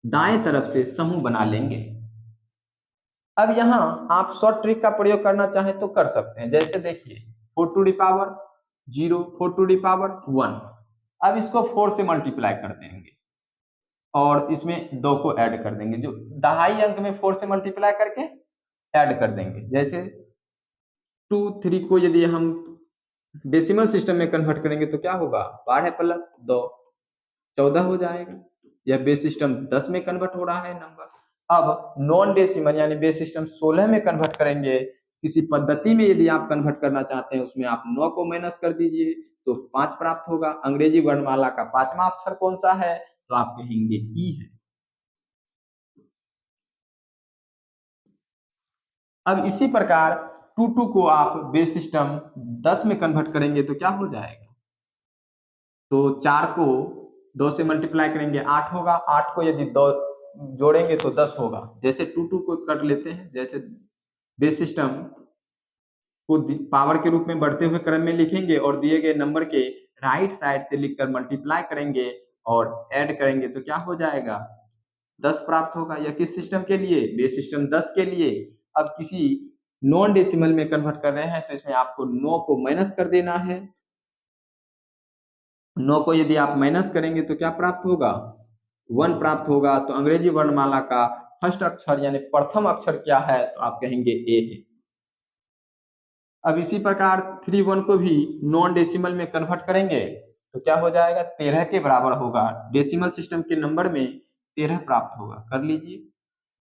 दाएं तरफ से समूह बना लेंगे। अब यहाँ आप शॉर्ट ट्रिक का प्रयोग करना चाहें तो कर सकते हैं, जैसे देखिए 4 to the power 0, 4 to the power 1, अब इसको 4 से मल्टीप्लाई कर देंगे और इसमें 2 को ऐड कर देंगे, जो दहाई अंक में 4 से मल्टीप्लाई करके ऐड कर देंगे। जैसे 2, 3 को यदि हम डेसिमल सिस्टम में कन्वर्ट करेंगे तो क्या होगा, 12 प्लस 2 14 हो जाएगा। यह बेस सिस्टम 10 में कन्वर्ट हो रहा है नंबर। अब नॉन डेसिमल यानी बेस सिस्टम 16 में कन्वर्ट करेंगे। किसी पद्धति में यदि आप कन्वर्ट करना चाहते हैं उसमें आप 9 को माइनस कर दीजिए तो 5 प्राप्त होगा। अंग्रेजी वर्णमाला का 5वां अक्षर कौन सा है, तो आप कहेंगे ई है। अब इसी प्रकार 2 को आप बेस सिस्टम 10 में कन्वर्ट करेंगे तो क्या हो जाएगा, तो 4 को 2 से मल्टीप्लाई करेंगे 8 होगा, 8 को यदि 2 जोड़ेंगे तो 10 होगा। जैसे 2 को कर लेते हैं, जैसे बेस सिस्टम को पावर के रूप में बढ़ते हुए क्रम में लिखेंगे और दिए गए नंबर के राइट साइड से लिखकर मल्टीप्लाई करेंगे और ऐड करेंगे तो क्या हो जाएगा, 10 प्राप्त होगा। यह किस सिस्टम के लिए, बेस सिस्टम 10 के लिए। अब किसी नॉन डेसिमल में कन्वर्ट कर रहे हैं तो इसमें आपको 9 को माइनस कर देना है। 9 को यदि आप माइनस करेंगे तो क्या प्राप्त होगा, 1 प्राप्त होगा। तो अंग्रेजी वर्णमाला का फर्स्ट अक्षर यानी प्रथम अक्षर क्या है, तो आप कहेंगे ए है। अब इसी प्रकार 31 को भी नॉन डेसिमल में कन्वर्ट करेंगे तो क्या हो जाएगा, 13 के बराबर होगा। डेसिमल सिस्टम के नंबर में 13 प्राप्त होगा। कर लीजिए,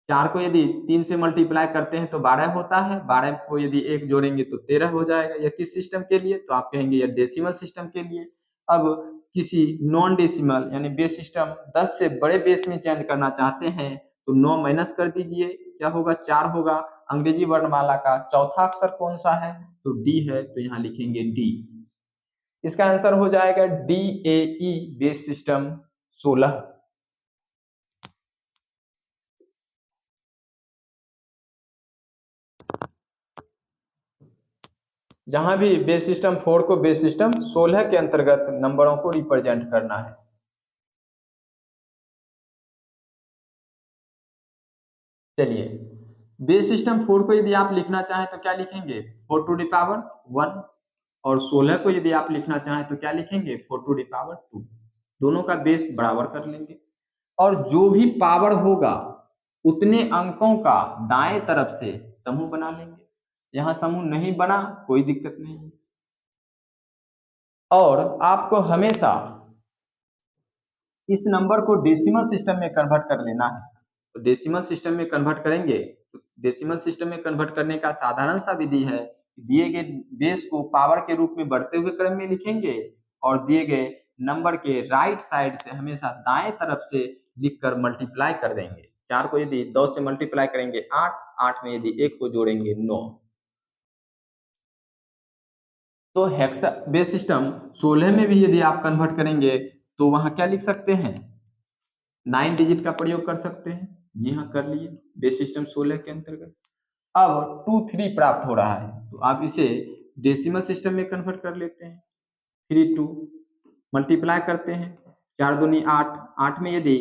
4 को यदि 3 से मल्टीप्लाई करते हैं तो 12 होता है, 12 को यदि 1 जोड़ेंगे तो 13 हो जाएगा। यह किस सिस्टम के लिए, तो आप कहेंगे यह डेसिमल सिस्टम के लिए। अब किसी नॉन डेसिमल यानी बेस सिस्टम 10 से बड़े बेस में चेंज करना चाहते हैं तो 9 माइनस कर दीजिए, क्या होगा, 4 होगा। अंग्रेजी वर्णमाला का चौथा अक्षर कौन सा है, तो डी है, तो यहाँ लिखेंगे डी। इसका आंसर हो जाएगा D A E, base system 16। जहां भी बेस सिस्टम 4 को बेस सिस्टम 16 के अंतर्गत नंबरों को रिप्रेजेंट करना है। चलिए, बेस सिस्टम 4 को यदि आप लिखना चाहें तो क्या लिखेंगे, 4 टू द पावर 1, और 16 को यदि आप लिखना चाहें तो क्या लिखेंगे, 4 टू द पावर 2। दोनों का बेस बराबर कर लेंगे और जो भी पावर होगा उतने अंकों का दाएं तरफ से समूह बना लेंगे। यहां समूह नहीं बना कोई दिक्कत नहीं। और आपको हमेशा इस नंबर को डेसिमल सिस्टम में कन्वर्ट कर लेना है। तो डेसिमल सिस्टम में कन्वर्ट करेंगे तो डेसिमल सिस्टम में कन्वर्ट करने का साधारण सा विधि है, दिए गए बेस को पावर के रूप में बढ़ते हुए क्रम में लिखेंगे और दिए गए नंबर के राइट साइड से हमेशा दाएं तरफ से लिखकर मल्टीप्लाई कर देंगे। 4 को यदि 2 से मल्टीप्लाई करेंगे 8, 8 में यदि 1 को जोड़ेंगे 9। तो हेक्सा बेस सिस्टम 16 में भी यदि आप कन्वर्ट करेंगे तो वहां क्या लिख सकते हैं, 9 डिजिट का प्रयोग कर सकते हैं। जी हाँ, कर लिए, बेस सिस्टम 16 के अंतर्गत। अब 2 3 प्राप्त हो रहा है तो आप इसे डेसिमल सिस्टम में कन्वर्ट कर लेते हैं। 3 2 मल्टीप्लाई करते हैं, 4 दूनी 8, 8 में यदि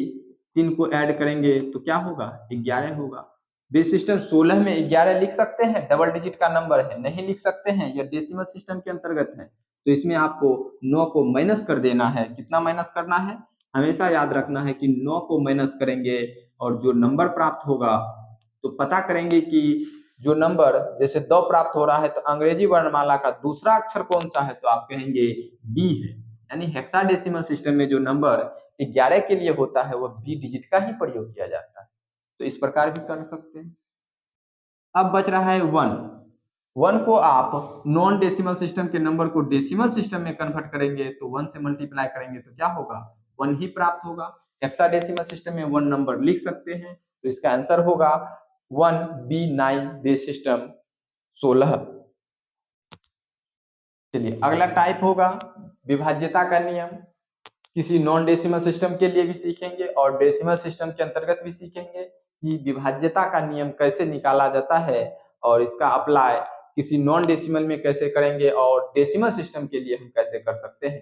3 को ऐड करेंगे तो क्या होगा, 11 होगा। बेस सिस्टम 16 में 11 लिख सकते हैं, डबल डिजिट का नंबर है, नहीं लिख सकते हैं, यह डेसिमल सिस्टम के अंतर्गत है। तो इसमें आपको 9 को माइनस कर देना है। कितना माइनस करना है, हमेशा याद रखना है कि 9 को माइनस करेंगे और जो नंबर प्राप्त होगा तो पता करेंगे कि जो नंबर जैसे 2 प्राप्त हो रहा है तो अंग्रेजी वर्णमाला का दूसरा अक्षर कौन सा है, तो आप कहेंगे बी है। यानी हेक्साडेसिमल सिस्टम में जो नंबर 11 के लिए होता है वो बी डिजिट का ही प्रयोग किया जाता है। तो इस प्रकार भी कर सकते हैं। अब बच रहा है 1। 1 को आप नॉन डेसिमल सिस्टम के नंबर को डेसिमल सिस्टम में कन्वर्ट करेंगे तो 1 से मल्टीप्लाई करेंगे तो क्या होगा, 1 ही प्राप्त होगा। हेक्साडेसिमल सिस्टम में 1 नंबर लिख सकते हैं तो इसका आंसर होगा 1B9, बेस सिस्टम 16। चलिए, अगला टाइप होगा विभाज्यता का नियम। किसी नॉन डेसिमल सिस्टम के लिए भी सीखेंगे और डेसिमल सिस्टम के अंतर्गत भी सीखेंगे कि विभाज्यता का नियम कैसे निकाला जाता है और इसका अप्लाई किसी नॉन डेसिमल में कैसे करेंगे और डेसिमल सिस्टम के लिए हम कैसे कर सकते हैं।